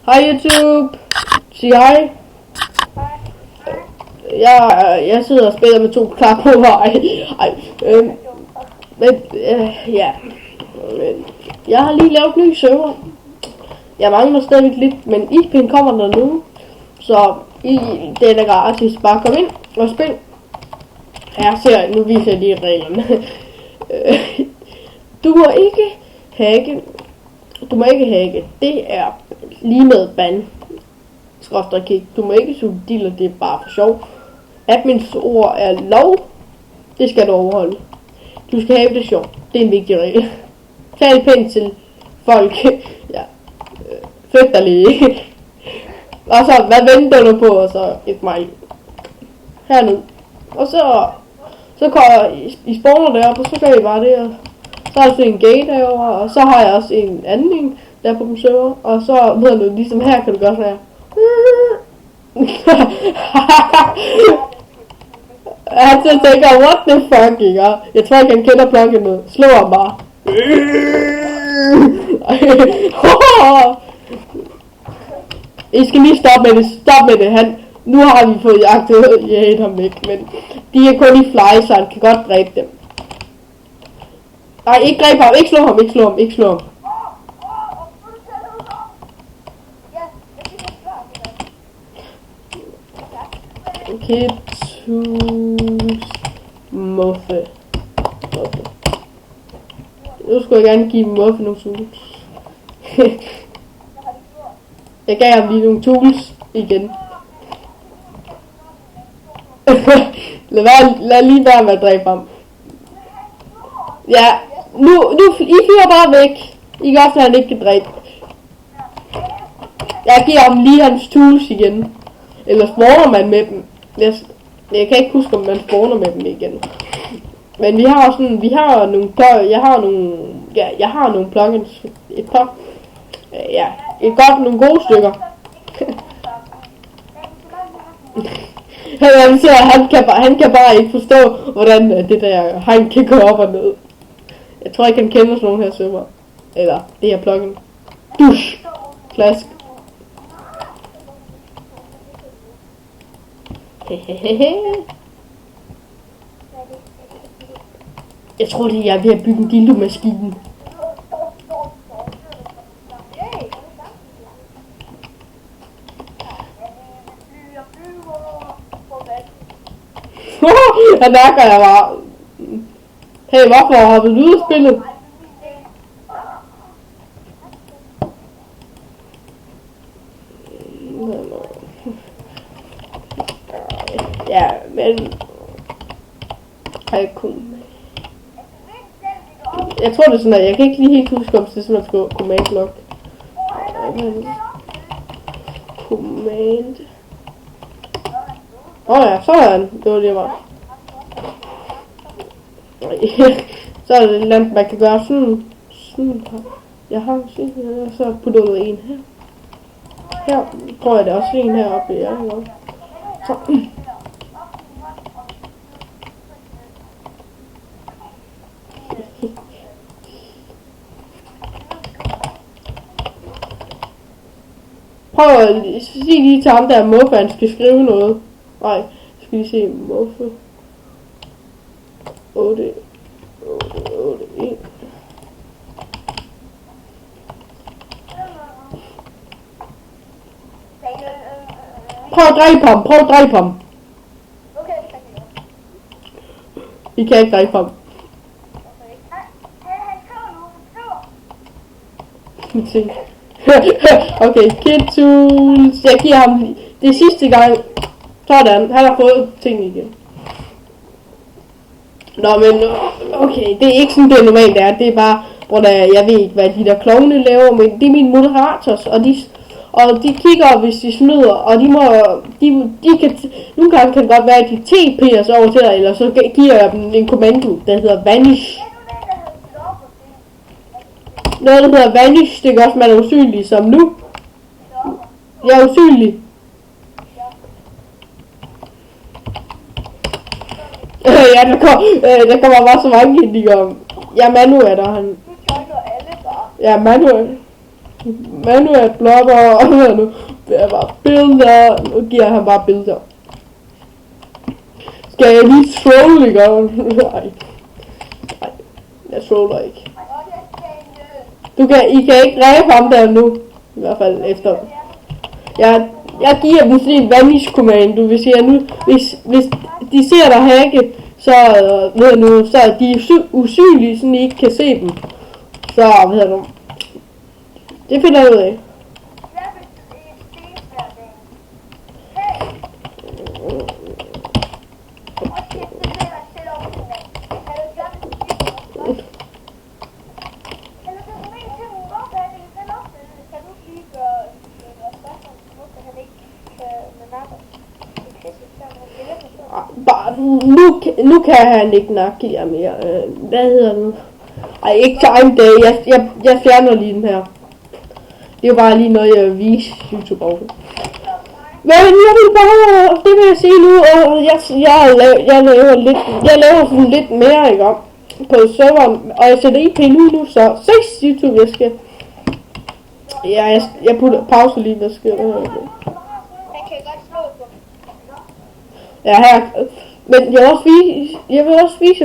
Hej YouTube. Sig hej. Jeg sidder og spiller med 2 klar på vej. Ja. Jeg har lige lavet ny server. Jeg mangler stadig lidt, men IP'en kommer der nu. Så det er gratis. Bare kom ind og spil. Nu viser jeg lige reglerne. Du må ikke hacke. Det er lige med ban. Kick. Du må ikke suge dealer, det er bare for sjov. Admins ord er lov. Det skal du overholde. Du skal have det sjovt. Det er en vigtig regel. Tal pænt til folk. Ja. Flyt dig lige. Og så, hvad venter du på? Og så et smiley. Hernede. Og så kommer I spawner deroppe, og så gør I bare det. Og så har jeg en gate derovre, og så har jeg også en anden der på den server. Og så ved du, ligesom her kan du gøre sådan her. Jeg tænker, what the fuck, ikke? Jeg tror ikke han kender plugin. Slå ham bare. I skal lige stoppe med det. Nu har vi fået jagtet ham væk, men de er kun i fly, så han kan godt dræbe dem. Nej, ikke dræbe ham, ikke slå ham. Kittus Muffe. Nu skulle jeg gerne give Muffe nogle tools. Jeg gav ham lige nogle tools igen. Lad lige være med at dræbe ham. Ja, nu I flyver bare væk. I kan også, at han ikke kan dræbe. Jeg giver ham lige hans tools igen. Eller spawner man med dem. Jeg kan ikke huske, om man spawner med dem igen. Men jeg har nogle plugins. Nogle gode stykker. Han kan bare ikke forstå, hvordan det der hegn kan gå op og ned. Jeg tror ikke, han kender sådan nogle her server. Eller det her plugin. Dusch. Klask. Jeg tror det er ved at bygge en dildo-maskine. Jeg mærker jeg bare. Hey, hvorfor har du ude spillet? Ja, men jeg tror det er sådan, at jeg kan ikke lige helt huske, om det er sådan, at man skal command log. Command. Ja, sådan. Det var det bare. Så er det et eller andet, man kan gøre sådan her. Jeg har sådan her, så putter du en her. Her tror jeg, det er også en heroppe. Ja, så. Prøv at sige lige til ham der Muffe, han skal skrive noget. Nej, skal vi se Muffe. 8, 1. Prøv at dræbe ham. Okay, I kan ikke dræbe ham. Okay, Kittus. Jeg giver ham det sidste gang. Sådan, han har fået ting igen. Nå, men okay, det er ikke sådan det normalt det er bare, hvor jeg ved ikke hvad de der klovne laver, men det er mine moderators, og de kigger hvis de snyder, og de kan nogle gange kan det godt være at de TP'er over til dig, eller så giver jeg dem en kommando, der hedder vanish. Noget der hedder vanish, det gør også man er usynlig som nu. Jeg er usynlig. Ja, der kommer bare så mange ind, de gør. Ja, Manu er der, han. Ja, Manu. manuelt blogger, og nu bliver jeg bare billeder, nu giver han bare billeder. Skal jeg lige trolle, ikke? Nej, jeg troller ikke. I kan ikke dræbe ham der nu, i hvert fald efter. Jeg giver dem sådan en vanish command, du vil sige, nu, hvis de ser dig hacke, så så er de usynlige, så I ikke kan se dem. Så, det finder jeg ud af. Nu kan han ikke nakke jer mere. Hvad hedder den? Ej, ikke time day. Jeg fjerner lige den her. Det er jo bare lige noget, jeg vil vise YouTube over. Men jeg vil bare, det vil jeg sige nu, og jeg laver sådan lidt mere, ikke om, på serveren, og jeg sætter IP nu, så 6 YouTube, jeg skal. Ja, jeg putter pause lige, hvad skal jeg? Ja, her. Men jeg vil også vise